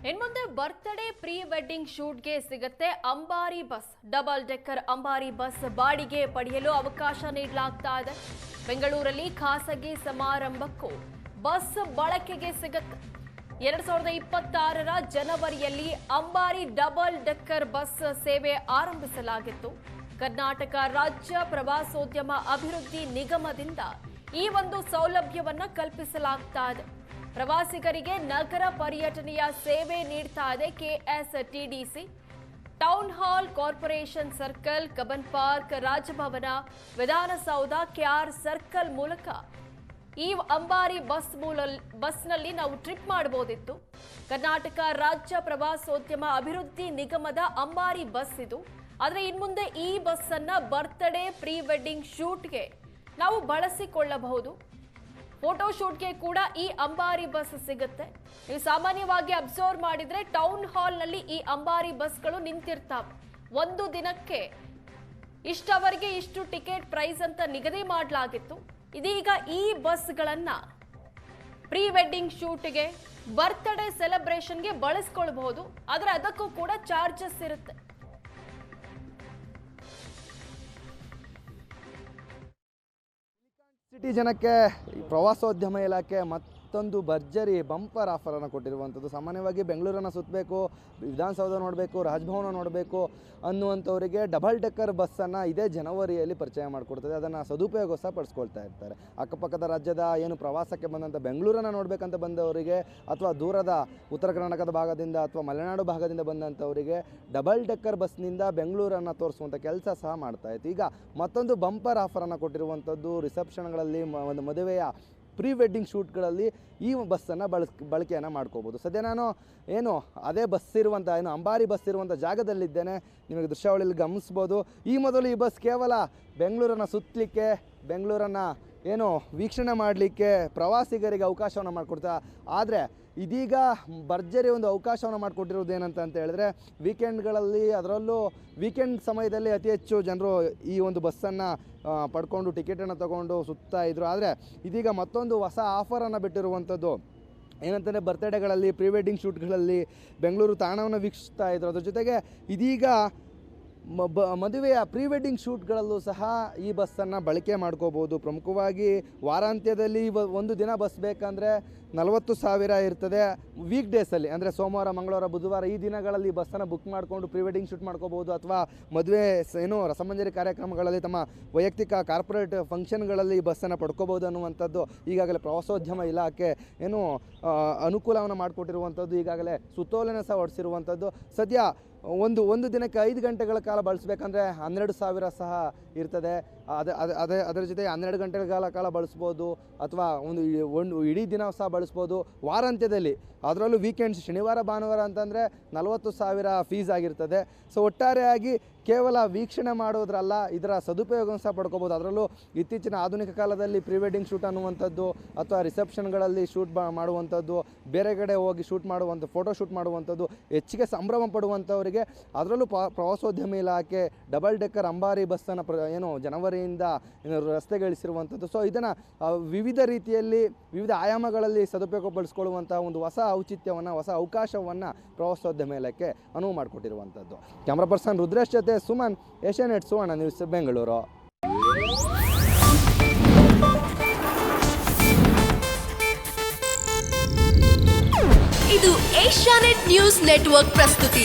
ಇನ್ಮುಂದೆ birthday pre wedding ಶೂಟ್ಗೆ ಸಿಗುತ್ತೆ ಅಂಬಾರಿ ಬಸ್. ಡಬಲ್ ಡೆಕ್ಕರ್ ಅಂಬಾರಿ ಬಸ್ ಬಾಡಿಗೆ ಪಡೆಯಲು ಅವಕಾಶ ನೀಡಲಾಗ್ತಾ ಇದೆ. ಬೆಂಗಳೂರಲ್ಲಿ ಖಾಸಗಿ ಸಮಾರಂಭಕ್ಕೂ ಬಸ್ ಬಳಕೆಗೆ ಸಿಗುತ್ತೆ. 2026ರ ಜನವರಿಯಲ್ಲಿ ಅಂಬಾರಿ ಡಬಲ್ ಡೆಕ್ಕರ್ ಬಸ್ ಸೇವೆ ಆರಂಭಿಸಲಾಗಿತ್ತು. ಕರ್ನಾಟಕ ರಾಜ್ಯ ಪ್ರವಾಸೋದ್ಯಮ ಅಭಿವೃದ್ಧಿ ನಿಗಮದಿಂದ ಈ ಒಂದು ಸೌಲಭ್ಯವನ್ನ ಕಲ್ಪಿಸಲಾಗ್ತಾ ಇದೆ. ಪ್ರವಾಸಿಗರಿಗೆ ನಗರ ಪರ್ಯಟನೆಯ ಸೇವೆ ನೀಡ್ತಾ ಇದೆ KSTDC. Town hall, corporation circle, Cubbon park, Raj Bhavan, Vidhana Soudha, K R circle ಮೂಲಕ ಈ ಅಂಬಾರಿ ಬಸ್ನಲ್ಲಿ ನಾವು ಟ್ರಿಪ್ ಮಾಡಬಹುದಿತ್ತು. ಕರ್ನಾಟಕ ರಾಜ್ಯ ಪ್ರವಾಸೋದ್ಯಮ ಅಭಿವೃದ್ಧಿ ನಿಗಮದ ಅಂಬಾರಿ ಬಸ್ ಇದು. ಆದರೆ ಇನ್ಮುಂದೆ ಈ ಬಸ್ ಅನ್ನ ಬರ್ತ್ಡೇ ಪ್ರೀ ವೆಡ್ಡಿಂಗ್ ಶೂಟ್ಗೆ ನಾವು ಬಳಸಿಕೊಳ್ಳಬಹುದು. ಫೋಟೋ ಶೂಟ್ಗೆ ಕೂಡ ಈ ಅಂಬಾರಿ ಬಸ್ ಸಿಗುತ್ತೆ. ನೀವು ಸಾಮಾನ್ಯವಾಗಿ ಅಬ್ಸರ್ವ್ ಮಾಡಿದ್ರೆ ಟೌನ್ ಹಾಲ್ ನಲ್ಲಿ ಈ ಅಂಬಾರಿ ಬಸ್ಗಳು ನಿಂತಿರ್ತಾವೆ. ಒಂದು ದಿನಕ್ಕೆ ಇಷ್ಟವರೆಗೆ ಇಷ್ಟು ಟಿಕೆಟ್ ಪ್ರೈಸ್ ಅಂತ ನಿಗದಿ ಮಾಡಲಾಗಿತ್ತು. ಇದೀಗ ಈ ಬಸ್ಗಳನ್ನ ಪ್ರೀ ವೆಡ್ಡಿಂಗ್ ಶೂಟ್ಗೆ, ಬರ್ತ್ಡೇ ಸೆಲೆಬ್ರೇಷನ್ಗೆ ಬಳಸ್ಕೊಳ್ಬಹುದು. ಆದ್ರೆ ಅದಕ್ಕೂ ಕೂಡ ಚಾರ್ಜಸ್ ಇರುತ್ತೆ. ಸಿಟಿ ಜನಕ್ಕೆ ಪ್ರವಾಸೋದ್ಯಮ ಇಲಾಖೆ ಮತ್ತೊಂದು ಭರ್ಜರಿ ಬಂಪರ್ ಆಫರನ್ನು ಕೊಟ್ಟಿರುವಂಥದ್ದು. ಸಾಮಾನ್ಯವಾಗಿ ಬೆಂಗಳೂರನ್ನು ಸುತ್ತಬೇಕು, ವಿಧಾನಸೌಧ ನೋಡಬೇಕು, ರಾಜಭವನ ನೋಡಬೇಕು ಅನ್ನುವಂಥವರಿಗೆ ಡಬಲ್ ಡೆಕ್ಕರ್ ಬಸ್ಸನ್ನು ಇದೇ ಜನವರಿಯಲ್ಲಿ ಪರಿಚಯ ಮಾಡಿಕೊಡ್ತದೆ. ಅದನ್ನು ಸದುಪಯೋಗ ಸಹ ಪಡಿಸ್ಕೊಳ್ತಾ ಇರ್ತಾರೆ. ಅಕ್ಕಪಕ್ಕದ ರಾಜ್ಯದ ಏನು ಪ್ರವಾಸಕ್ಕೆ ಬಂದಂಥ ಬೆಂಗಳೂರನ್ನು ನೋಡಬೇಕಂತ ಬಂದವರಿಗೆ, ಅಥವಾ ದೂರದ ಉತ್ತರ ಕರ್ನಾಟಕದ ಭಾಗದಿಂದ ಅಥವಾ ಮಲೆನಾಡು ಭಾಗದಿಂದ ಬಂದಂಥವರಿಗೆ ಡಬಲ್ ಡೆಕ್ಕರ್ ಬಸ್ನಿಂದ ಬೆಂಗಳೂರನ್ನು ತೋರಿಸುವಂಥ ಕೆಲಸ ಸಹ ಮಾಡ್ತಾ ಇತ್ತು. ಈಗ ಮತ್ತೊಂದು ಬಂಪರ್ ಆಫರನ್ನು ಕೊಟ್ಟಿರುವಂಥದ್ದು. ರಿಸೆಪ್ಷನ್ಗಳಲ್ಲಿ, ಒಂದು ಮದುವೆಯ ಪ್ರೀ ವೆಡ್ಡಿಂಗ್ ಶೂಟ್ಗಳಲ್ಲಿ ಈ ಬಸ್ಸನ್ನು ಬಳಕೆಯನ್ನು ಮಾಡ್ಕೋಬೋದು. ಸದ್ಯ ನಾನು ಅದೇ ಬಸ್ ಇರುವಂಥ ಅಂಬಾರಿ ಬಸ್ ಇರುವಂಥ ಜಾಗದಲ್ಲಿದ್ದೇನೆ. ನಿಮಗೆ ದೃಶ್ಯಾವಳಿಯಲ್ಲಿ ಗಮನಿಸ್ಬೋದು. ಈ ಮೊದಲು ಈ ಬಸ್ ಕೇವಲ ಬೆಂಗಳೂರನ್ನು ಸುತ್ತಲಿಕ್ಕೆ, ಬೆಂಗಳೂರನ್ನು ವೀಕ್ಷಣೆ ಮಾಡಲಿಕ್ಕೆ ಪ್ರವಾಸಿಗರಿಗೆ ಅವಕಾಶವನ್ನು ಮಾಡಿಕೊಡ್ತಾ, ಆದರೆ ಇದೀಗ ಭರ್ಜರಿ ಒಂದು ಅವಕಾಶವನ್ನು ಮಾಡಿಕೊಟ್ಟಿರೋದು ಏನಂತ ಹೇಳಿದ್ರೆ, ವೀಕೆಂಡ್ಗಳಲ್ಲಿ, ಅದರಲ್ಲೂ ವೀಕೆಂಡ್ ಸಮಯದಲ್ಲಿ ಅತಿ ಹೆಚ್ಚು ಜನರು ಈ ಒಂದು ಬಸ್ಸನ್ನು ಪಡ್ಕೊಂಡು ಟಿಕೆಟನ್ನು ತಗೊಂಡು ಸುತ್ತಾ ಇದ್ರು. ಆದರೆ ಇದೀಗ ಮತ್ತೊಂದು ಹೊಸ ಆಫರನ್ನು ಬಿಟ್ಟಿರುವಂಥದ್ದು. ಏನಂತಂದರೆ, ಬರ್ತ್ಡೇಗಳಲ್ಲಿ, ಪ್ರೀ ವೆಡ್ಡಿಂಗ್ ಶೂಟ್ಗಳಲ್ಲಿ ಬೆಂಗಳೂರು ತಾಣವನ್ನು ವೀಕ್ಷಿಸ್ತಾ ಇದ್ರು. ಅದ್ರ ಜೊತೆಗೆ ಇದೀಗ ಮದುವೆಯ ಪ್ರೀ ವೆಡ್ಡಿಂಗ್ ಶೂಟ್ಗಳಲ್ಲೂ ಸಹ ಈ ಬಸ್ಸನ್ನು ಬಳಕೆ ಮಾಡ್ಕೋಬೋದು. ಪ್ರಮುಖವಾಗಿ ವಾರಾಂತ್ಯದಲ್ಲಿ ಒಂದು ದಿನ ಬಸ್ ಬೇಕಂದರೆ 40,000 ಇರ್ತದೆ. ವೀಕ್ ಡೇಸಲ್ಲಿ ಅಂದರೆ ಸೋಮವಾರ, ಮಂಗಳವಾರ, ಬುಧವಾರ ಈ ದಿನಗಳಲ್ಲಿ ಬಸ್ಸನ್ನು ಬುಕ್ ಮಾಡಿಕೊಂಡು ಪ್ರೀ ವೆಡ್ಡಿಂಗ್ ಶೂಟ್ ಮಾಡ್ಕೋಬೋದು. ಅಥವಾ ಮದುವೆ ರಸಮಂಜರಿ ಕಾರ್ಯಕ್ರಮಗಳಲ್ಲಿ, ತಮ್ಮ ವೈಯಕ್ತಿಕ ಕಾರ್ಪೊರೇಟ್ ಫಂಕ್ಷನ್ಗಳಲ್ಲಿ ಈ ಬಸ್ಸನ್ನು ಪಡ್ಕೋಬೋದು ಅನ್ನುವಂಥದ್ದು ಈಗಾಗಲೇ ಪ್ರವಾಸೋದ್ಯಮ ಇಲಾಖೆ ಅನುಕೂಲವನ್ನು ಮಾಡಿಕೊಟ್ಟಿರುವಂಥದ್ದು. ಈಗಾಗಲೇ ಸುತ್ತೋಲೆನ ಸಹ ಹೊರಡಿಸಿರುವಂಥದ್ದು. ಸದ್ಯ ಒಂದು ದಿನಕ್ಕೆ 5 ಗಂಟೆಗಳ ಕಾಲ ಬಳಸಬೇಕಂದ್ರೆ 12,000 ಸಹ ಇರ್ತದೆ. ಅದರ ಜೊತೆ 12 ಗಂಟೆಗಳ ಕಾಲ ಬಳಸ್ಬೋದು, ಅಥವಾ ಒಂದು ಇಡೀ ದಿನ ಸಹ ಬಳಸ್ಬೋದು. ವಾರಾಂತ್ಯದಲ್ಲಿ, ಅದರಲ್ಲೂ ವೀಕೆಂಡ್ಸ್, ಶನಿವಾರ ಭಾನುವಾರ ಅಂತಂದರೆ 40,000 ಫೀಸ್ ಆಗಿರ್ತದೆ. ಸೊ ಒಟ್ಟಾರೆಯಾಗಿ ಕೇವಲ ವೀಕ್ಷಣೆ ಮಾಡೋದ್ರಲ್ಲ, ಇದರ ಸದುಪಯೋಗ ಸಹ ಪಡ್ಕೋಬೋದು. ಅದರಲ್ಲೂ ಇತ್ತೀಚಿನ ಆಧುನಿಕ ಕಾಲದಲ್ಲಿ ಪ್ರೀ ವೆಡ್ಡಿಂಗ್ ಶೂಟ್ ಅನ್ನುವಂಥದ್ದು, ಅಥವಾ ರಿಸೆಪ್ಷನ್ಗಳಲ್ಲಿ ಶೂಟ್ ಮಾಡುವಂಥದ್ದು, ಬೇರೆ ಕಡೆ ಹೋಗಿ ಫೋಟೋ ಶೂಟ್ ಮಾಡುವಂಥದ್ದು ಹೆಚ್ಚಿಗೆ ಸಂಭ್ರಮ ಪಡುವಂಥವರಿಗೆ, ಅದರಲ್ಲೂ ಪ್ರವಾಸೋದ್ಯಮ ಇಲಾಖೆ ಡಬಲ್ ಡೆಕ್ಕರ್ ಅಂಬಾರಿ ಬಸ್ಸನ್ನು ಜನವರಿಯಿಂದ ರಸ್ತೆಗಿಳಿಸಿರುವಂಥದ್ದು. ಸೊ ಇದನ್ನು ವಿವಿಧ ರೀತಿಯಲ್ಲಿ, ವಿವಿಧ ಆಯಾಮಗಳಲ್ಲಿ ಸದುಪಯೋಗ ಪಡಿಸ್ಕೊಳ್ಳುವಂಥ ಒಂದು ಹೊಸ ಔಚಿತ್ಯವನ್ನು, ಹೊಸ ಅವಕಾಶವನ್ನು ಪ್ರವಾಸೋದ್ಯಮ ಇಲಾಖೆ ಅನುವು ಮಾಡಿಕೊಟ್ಟಿರುವಂಥದ್ದು. ಕ್ಯಾಮ್ರಾ ಪರ್ಸನ್ ರುದ್ರೇಶ್ ಜೊತೆ ಸುಮನ್, ಏಷ್ಯಾನೆಟ್ ಸುವರ್ಣ ನ್ಯೂಸ್, ಬೆಂಗಳೂರು. ಇದು ಏಷ್ಯಾನೆಟ್ ನ್ಯೂಸ್ ನೆಟ್ವರ್ಕ್ ಪ್ರಸ್ತುತಿ.